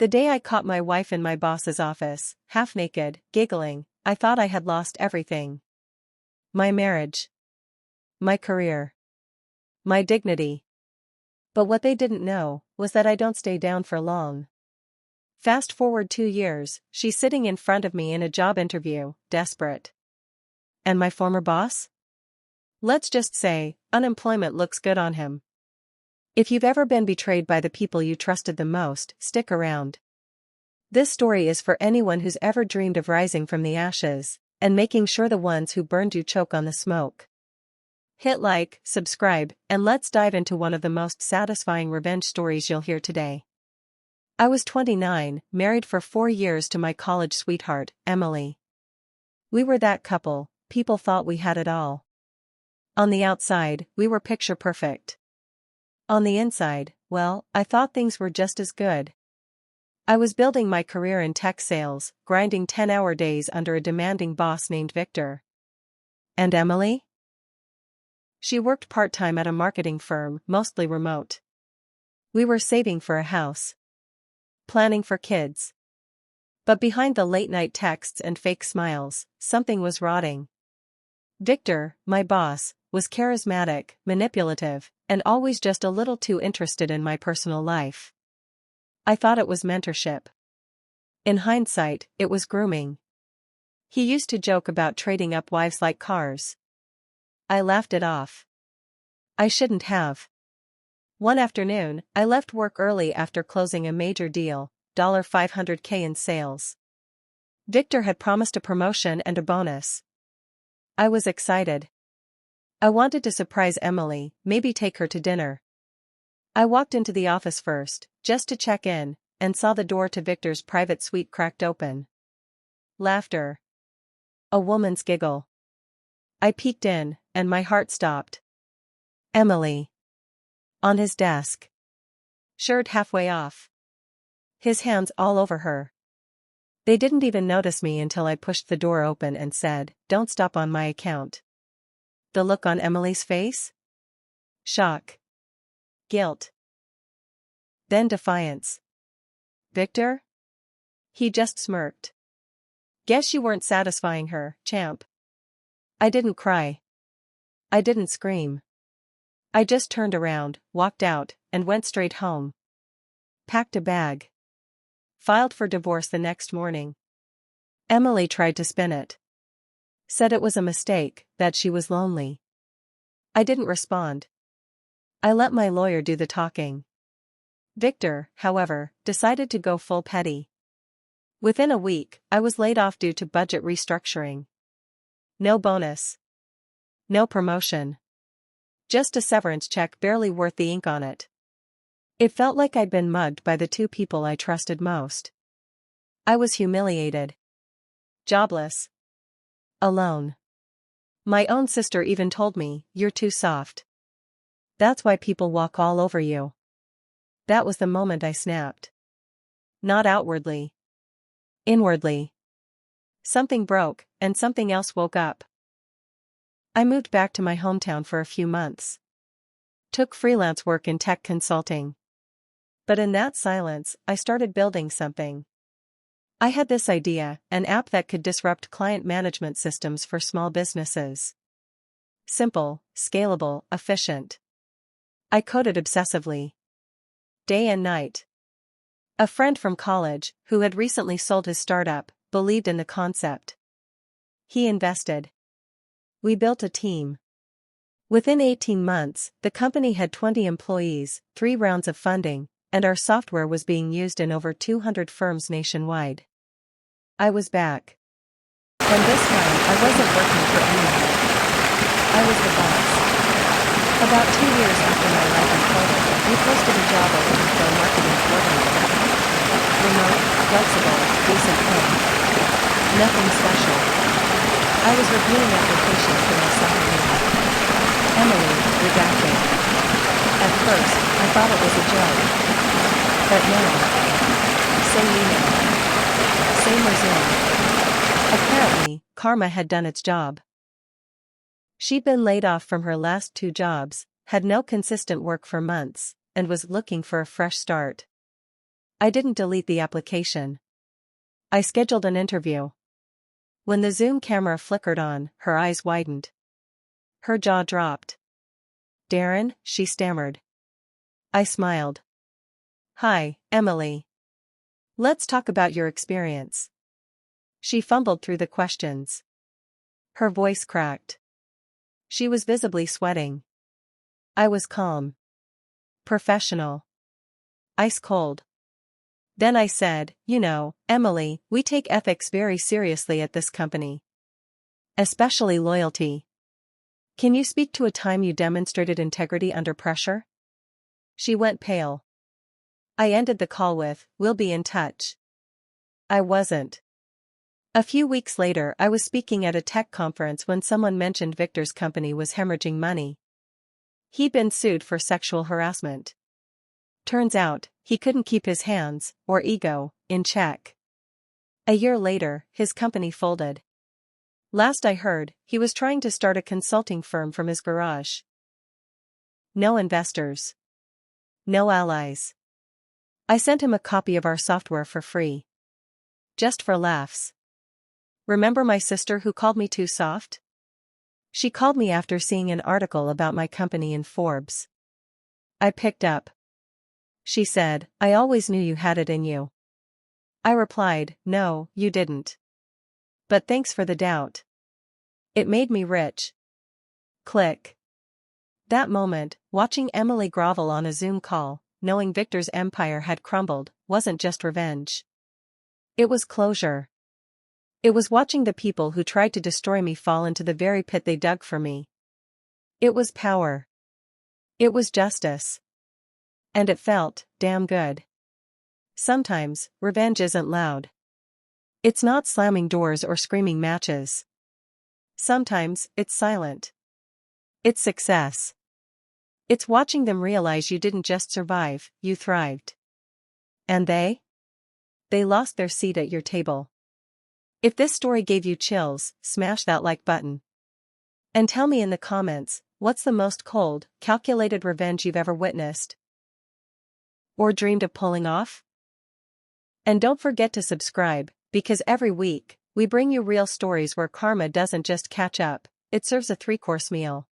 The day I caught my wife in my boss's office, half naked, giggling, I thought I had lost everything. My marriage. My career. My dignity. But what they didn't know was that I don't stay down for long. Fast forward 2 years, she's sitting in front of me in a job interview, desperate. And my former boss? Let's just say, unemployment looks good on him. If you've ever been betrayed by the people you trusted the most, stick around. This story is for anyone who's ever dreamed of rising from the ashes, and making sure the ones who burned you choke on the smoke. Hit like, subscribe, and let's dive into one of the most satisfying revenge stories you'll hear today. I was 29, married for 4 years to my college sweetheart, Emily. We were that couple, people thought we had it all. On the outside, we were picture perfect. On the inside, well, I thought things were just as good. I was building my career in tech sales, grinding 10-hour days under a demanding boss named Victor. And Emily? She worked part-time at a marketing firm, mostly remote. We were saving for a house. Planning for kids. But behind the late-night texts and fake smiles, something was rotting. Victor, my boss, was charismatic, manipulative, and always just a little too interested in my personal life. I thought it was mentorship. In hindsight, it was grooming. He used to joke about trading up wives like cars. I laughed it off. I shouldn't have. One afternoon, I left work early after closing a major deal, $500K in sales. Victor had promised a promotion and a bonus. I was excited. I wanted to surprise Emily, maybe take her to dinner. I walked into the office first, just to check in, and saw the door to Victor's private suite cracked open. Laughter. A woman's giggle. I peeked in, and my heart stopped. Emily. On his desk. Shirt halfway off. His hands all over her. They didn't even notice me until I pushed the door open and said, "Don't stop on my account." The look on Emily's face? Shock. Guilt. Then defiance. Victor? He just smirked. Guess you weren't satisfying her, champ. I didn't cry. I didn't scream. I just turned around, walked out, and went straight home. Packed a bag. Filed for divorce the next morning. Emily tried to spin it. Said it was a mistake, that she was lonely. I didn't respond. I let my lawyer do the talking. Victor, however, decided to go full petty. Within a week, I was laid off due to budget restructuring. No bonus. No promotion. Just a severance check barely worth the ink on it. It felt like I'd been mugged by the 2 people I trusted most. I was humiliated. Jobless. Alone. My own sister even told me, "You're too soft. That's why people walk all over you." That was the moment I snapped. Not outwardly. Inwardly. Something broke, and something else woke up. I moved back to my hometown for a few months. Took freelance work in tech consulting. But in that silence, I started building something. I had this idea, an app that could disrupt client management systems for small businesses. Simple, scalable, efficient. I coded obsessively. Day and night. A friend from college, who had recently sold his startup, believed in the concept. He invested. We built a team. Within 18 months, the company had 20 employees, 3 rounds of funding, and our software was being used in over 200 firms nationwide. I was back. And this time, I wasn't working for anyone. I was the boss. About 2 years after my life unfolded, we posted a job opening for a marketing coordinator. Remote, flexible, decent pay. Nothing special. I was reviewing applications for my soccer league. Emily, redacted. At first, I thought it was a joke. But no. Same email. Same resume. Apparently, karma had done its job. She'd been laid off from her last 2 jobs, had no consistent work for months, and was looking for a fresh start. I didn't delete the application. I scheduled an interview. When the Zoom camera flickered on, her eyes widened. Her jaw dropped. "Darren," she stammered. I smiled. "Hi, Emily. Let's talk about your experience." She fumbled through the questions. Her voice cracked. She was visibly sweating. I was calm. Professional. Ice cold. Then I said, "You know, Emily, we take ethics very seriously at this company. Especially loyalty. Can you speak to a time you demonstrated integrity under pressure?" She went pale. I ended the call with, "We'll be in touch." I wasn't. A few weeks later, I was speaking at a tech conference when someone mentioned Victor's company was hemorrhaging money. He'd been sued for sexual harassment. Turns out, he couldn't keep his hands, or ego, in check. A year later, his company folded. Last I heard, he was trying to start a consulting firm from his garage. No investors. No allies. I sent him a copy of our software for free. Just for laughs. Remember my sister who called me too soft? She called me after seeing an article about my company in Forbes. I picked up. She said, "I always knew you had it in you." I replied, "No, you didn't. But thanks for the doubt. It made me rich." Click. That moment, watching Emily grovel on a Zoom call, knowing Victor's empire had crumbled, wasn't just revenge. It was closure. It was watching the people who tried to destroy me fall into the very pit they dug for me. It was power. It was justice. And it felt damn good. Sometimes, revenge isn't loud. It's not slamming doors or screaming matches. Sometimes, it's silent. It's success. It's watching them realize you didn't just survive, you thrived. And they? They lost their seat at your table. If this story gave you chills, smash that like button. And tell me in the comments, what's the most cold, calculated revenge you've ever witnessed? Or dreamed of pulling off? And don't forget to subscribe, because every week, we bring you real stories where karma doesn't just catch up, it serves a 3-course meal.